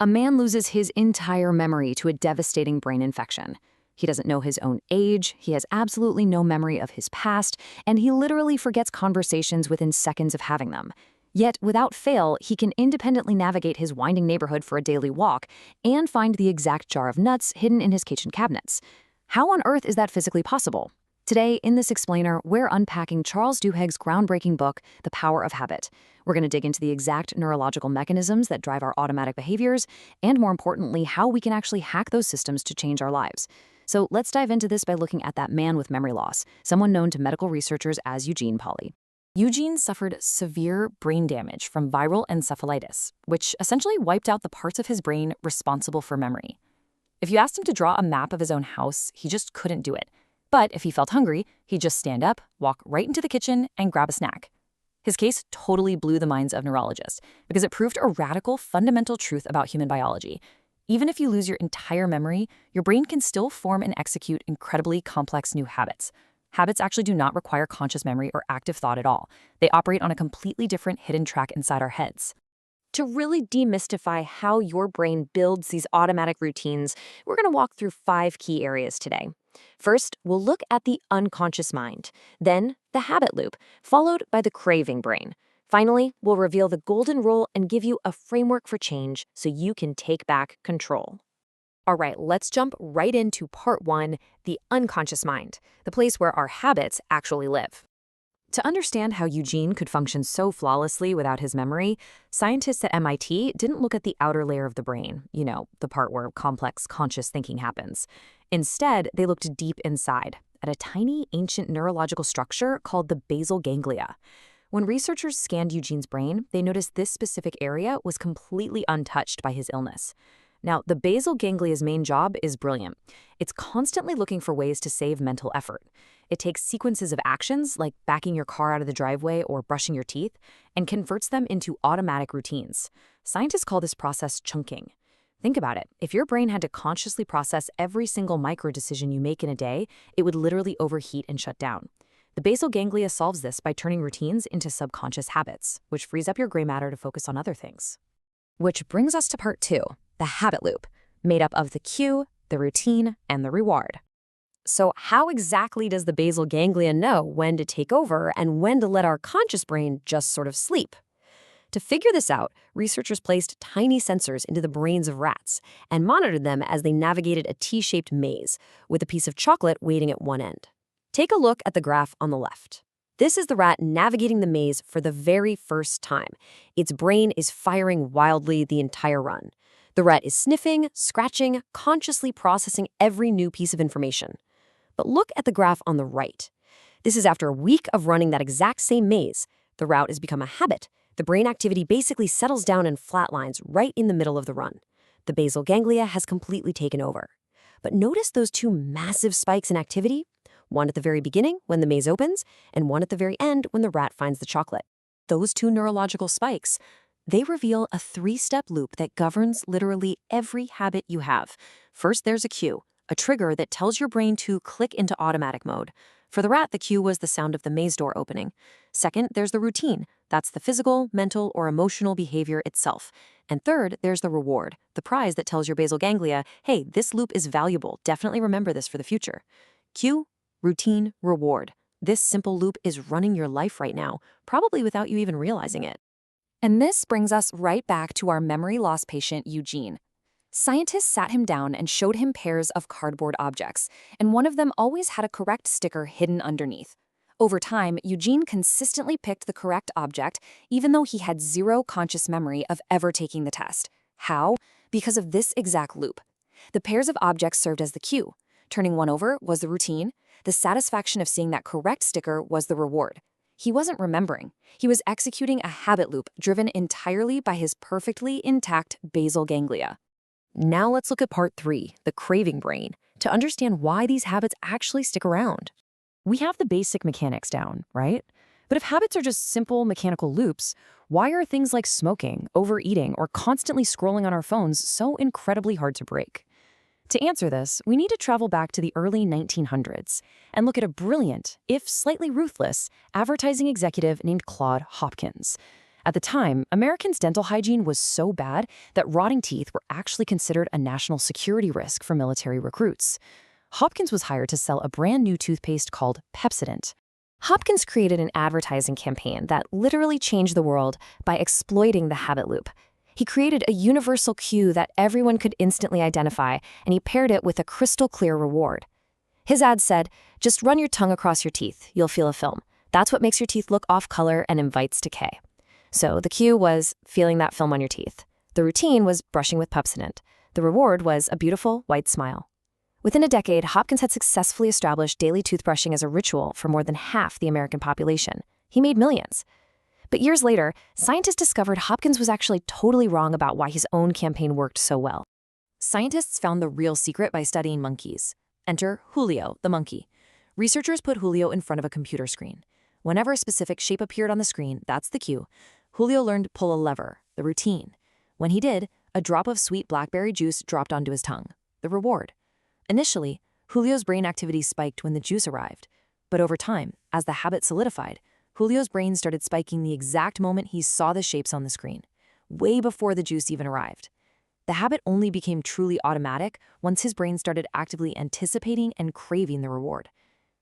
A man loses his entire memory to a devastating brain infection. He doesn't know his own age, he has absolutely no memory of his past, and he literally forgets conversations within seconds of having them. Yet, without fail, he can independently navigate his winding neighborhood for a daily walk and find the exact jar of nuts hidden in his kitchen cabinets. How on earth is that physically possible? Today, in this explainer, we're unpacking Charles Duhigg's groundbreaking book, The Power of Habit. We're going to dig into the exact neurological mechanisms that drive our automatic behaviors, and more importantly, how we can actually hack those systems to change our lives. So let's dive into this by looking at that man with memory loss, someone known to medical researchers as Eugene Polly. Eugene suffered severe brain damage from viral encephalitis, which essentially wiped out the parts of his brain responsible for memory. If you asked him to draw a map of his own house, he just couldn't do it. But if he felt hungry, he'd just stand up, walk right into the kitchen, and grab a snack. His case totally blew the minds of neurologists because it proved a radical, fundamental truth about human biology. Even if you lose your entire memory, your brain can still form and execute incredibly complex new habits. Habits actually do not require conscious memory or active thought at all. They operate on a completely different hidden track inside our heads. To really demystify how your brain builds these automatic routines, we're going to walk through 5 key areas today. First, we'll look at the unconscious mind, then the habit loop, followed by the craving brain. Finally, we'll reveal the golden rule and give you a framework for change so you can take back control. All right, let's jump right into part 1, the unconscious mind, the place where our habits actually live. To understand how Eugene could function so flawlessly without his memory, scientists at MIT didn't look at the outer layer of the brain, the part where complex conscious thinking happens. Instead, they looked deep inside, at a tiny ancient neurological structure called the basal ganglia. When researchers scanned Eugene's brain, they noticed this specific area was completely untouched by his illness. Now, the basal ganglia's main job is brilliant. It's constantly looking for ways to save mental effort. It takes sequences of actions, like backing your car out of the driveway or brushing your teeth, and converts them into automatic routines. Scientists call this process chunking. Think about it. If your brain had to consciously process every single micro-decision you make in a day, it would literally overheat and shut down. The basal ganglia solves this by turning routines into subconscious habits, which frees up your gray matter to focus on other things. Which brings us to part 2, the habit loop, made up of the cue, the routine, and the reward. So how exactly does the basal ganglia know when to take over and when to let our conscious brain just sort of sleep? To figure this out, researchers placed tiny sensors into the brains of rats and monitored them as they navigated a T-shaped maze, with a piece of chocolate waiting at one end. Take a look at the graph on the left. This is the rat navigating the maze for the very first time. Its brain is firing wildly the entire run. The rat is sniffing, scratching, consciously processing every new piece of information. But look at the graph on the right. This is after a week of running that exact same maze. The route has become a habit. The brain activity basically settles down and flatlines right in the middle of the run. The basal ganglia has completely taken over. But notice those 2 massive spikes in activity? One at the very beginning, when the maze opens, and one at the very end, when the rat finds the chocolate. Those 2 neurological spikes, they reveal a 3-step loop that governs literally every habit you have. First, there's a cue, a trigger that tells your brain to click into automatic mode. For the rat, the cue was the sound of the maze door opening. Second, there's the routine. That's the physical, mental, or emotional behavior itself. And third, there's the reward, the prize that tells your basal ganglia, hey, this loop is valuable. Definitely remember this for the future. Cue, routine, reward. This simple loop is running your life right now, probably without you even realizing it. And this brings us right back to our memory loss patient, Eugene. Scientists sat him down and showed him pairs of cardboard objects, and one of them always had a correct sticker hidden underneath. Over time, Eugene consistently picked the correct object, even though he had zero conscious memory of ever taking the test. How? Because of this exact loop. The pairs of objects served as the cue. Turning one over was the routine. The satisfaction of seeing that correct sticker was the reward. He wasn't remembering. He was executing a habit loop driven entirely by his perfectly intact basal ganglia. Now let's look at part 3, the craving brain, to understand why these habits actually stick around. We have the basic mechanics down, right? But if habits are just simple mechanical loops, why are things like smoking, overeating, or constantly scrolling on our phones so incredibly hard to break? To answer this, we need to travel back to the early 1900s and look at a brilliant, if slightly ruthless, advertising executive named Claude Hopkins. At the time, Americans' dental hygiene was so bad that rotting teeth were actually considered a national security risk for military recruits. Hopkins was hired to sell a brand new toothpaste called Pepsodent. Hopkins created an advertising campaign that literally changed the world by exploiting the habit loop. He created a universal cue that everyone could instantly identify, and he paired it with a crystal clear reward. His ad said, "Just run your tongue across your teeth, you'll feel a film. That's what makes your teeth look off color and invites decay." So the cue was feeling that film on your teeth. The routine was brushing with Pepsodent. The reward was a beautiful white smile. Within a decade, Hopkins had successfully established daily toothbrushing as a ritual for more than half the American population. He made millions. But years later, scientists discovered Hopkins was actually totally wrong about why his own campaign worked so well. Scientists found the real secret by studying monkeys. Enter Julio, the monkey. Researchers put Julio in front of a computer screen. Whenever a specific shape appeared on the screen, that's the cue. Julio learned pull a lever, the routine. When he did, a drop of sweet blackberry juice dropped onto his tongue, the reward. Initially, Julio's brain activity spiked when the juice arrived. But over time, as the habit solidified, Julio's brain started spiking the exact moment he saw the shapes on the screen, way before the juice even arrived. The habit only became truly automatic once his brain started actively anticipating and craving the reward.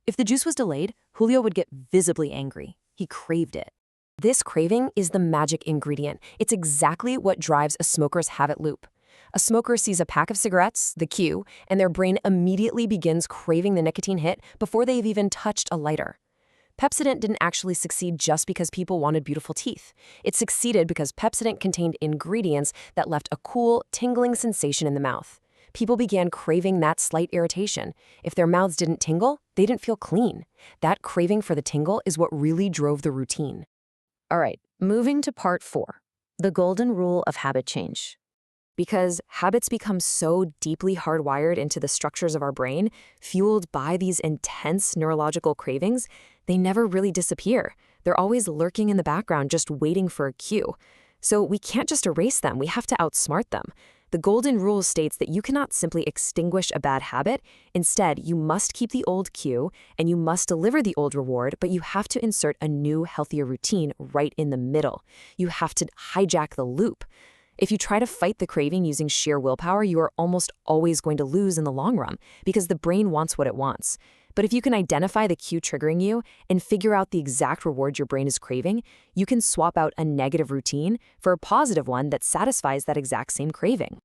If the juice was delayed, Julio would get visibly angry. He craved it. This craving is the magic ingredient. It's exactly what drives a smoker's habit loop. A smoker sees a pack of cigarettes, the cue, and their brain immediately begins craving the nicotine hit before they've even touched a lighter. Pepsodent didn't actually succeed just because people wanted beautiful teeth. It succeeded because Pepsodent contained ingredients that left a cool, tingling sensation in the mouth. People began craving that slight irritation. If their mouths didn't tingle, they didn't feel clean. That craving for the tingle is what really drove the routine. All right, moving to part 4, the golden rule of habit change. Because habits become so deeply hardwired into the structures of our brain, fueled by these intense neurological cravings, they never really disappear. They're always lurking in the background, just waiting for a cue. So we can't just erase them, we have to outsmart them. The golden rule states that you cannot simply extinguish a bad habit. Instead, you must keep the old cue and you must deliver the old reward, but you have to insert a new, healthier routine right in the middle. You have to hijack the loop. If you try to fight the craving using sheer willpower, you are almost always going to lose in the long run because the brain wants what it wants. But if you can identify the cue triggering you and figure out the exact reward your brain is craving, you can swap out a negative routine for a positive one that satisfies that exact same craving.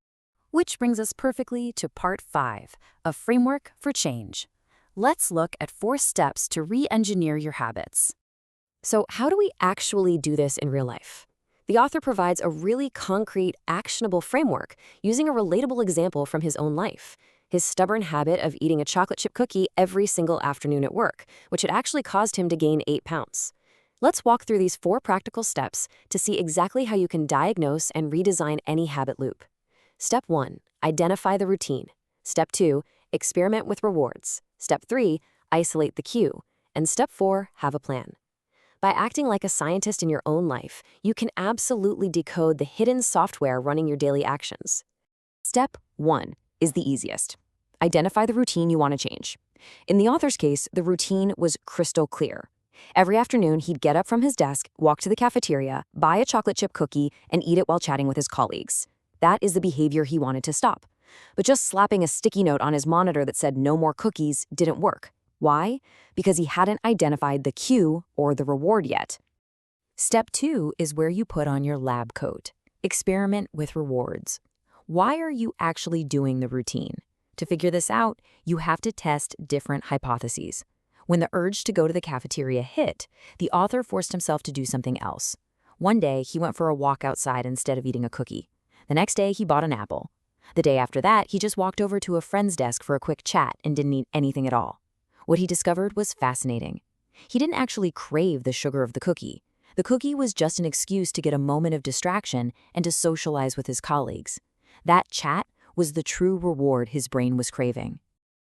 Which brings us perfectly to part 5, a framework for change. Let's look at 4 steps to re-engineer your habits. So how do we actually do this in real life? The author provides a really concrete, actionable framework using a relatable example from his own life. His stubborn habit of eating a chocolate chip cookie every single afternoon at work, which had actually caused him to gain 8 pounds. Let's walk through these 4 practical steps to see exactly how you can diagnose and redesign any habit loop. Step 1, identify the routine. Step 2, experiment with rewards. Step 3, isolate the cue. And step 4, have a plan. By acting like a scientist in your own life, you can absolutely decode the hidden software running your daily actions. Step 1 is the easiest. Identify the routine you want to change. In the author's case, the routine was crystal clear. Every afternoon, he'd get up from his desk, walk to the cafeteria, buy a chocolate chip cookie, and eat it while chatting with his colleagues. That is the behavior he wanted to stop. But just slapping a sticky note on his monitor that said no more cookies didn't work. Why? Because he hadn't identified the cue or the reward yet. Step 2 is where you put on your lab coat. Experiment with rewards. Why are you actually doing the routine? To figure this out, you have to test different hypotheses. When the urge to go to the cafeteria hit, the author forced himself to do something else. One day, he went for a walk outside instead of eating a cookie. The next day, he bought an apple. The day after that, he just walked over to a friend's desk for a quick chat and didn't eat anything at all. What he discovered was fascinating. He didn't actually crave the sugar of the cookie. The cookie was just an excuse to get a moment of distraction and to socialize with his colleagues. That chat was the true reward his brain was craving.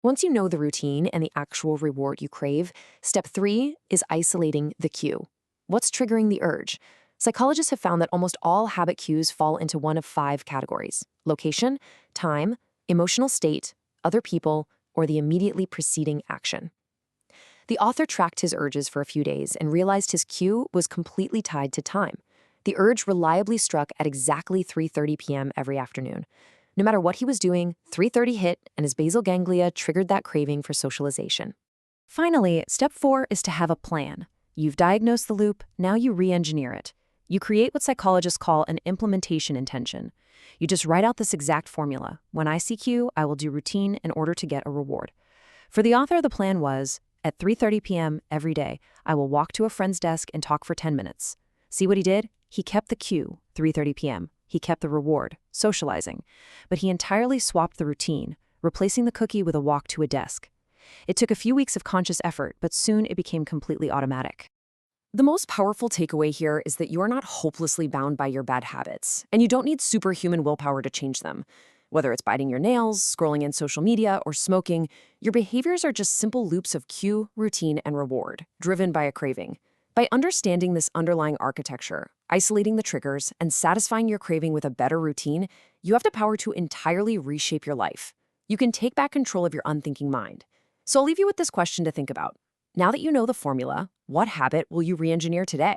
Once you know the routine and the actual reward you crave, step 3 is isolating the cue. What's triggering the urge? Psychologists have found that almost all habit cues fall into one of 5 categories: location, time, emotional state, other people, or the immediately preceding action. The author tracked his urges for a few days and realized his cue was completely tied to time. The urge reliably struck at exactly 3:30 p.m. every afternoon. No matter what he was doing, 3:30 hit and his basal ganglia triggered that craving for socialization. Finally, step 4 is to have a plan. You've diagnosed the loop, now you re-engineer it. You create what psychologists call an implementation intention. You just write out this exact formula. When I see Q, I will do routine in order to get a reward. For the author, the plan was, at 3:30 p.m. every day, I will walk to a friend's desk and talk for 10 minutes. See what he did? He kept the Q, 3:30 p.m. He kept the reward, socializing. But he entirely swapped the routine, replacing the cookie with a walk to a desk. It took a few weeks of conscious effort, but soon it became completely automatic. The most powerful takeaway here is that you are not hopelessly bound by your bad habits, and you don't need superhuman willpower to change them. Whether it's biting your nails, scrolling in social media, or smoking, your behaviors are just simple loops of cue, routine, and reward, driven by a craving. By understanding this underlying architecture, isolating the triggers, and satisfying your craving with a better routine, you have the power to entirely reshape your life. You can take back control of your unthinking mind. So I'll leave you with this question to think about. Now that you know the formula, what habit will you re-engineer today?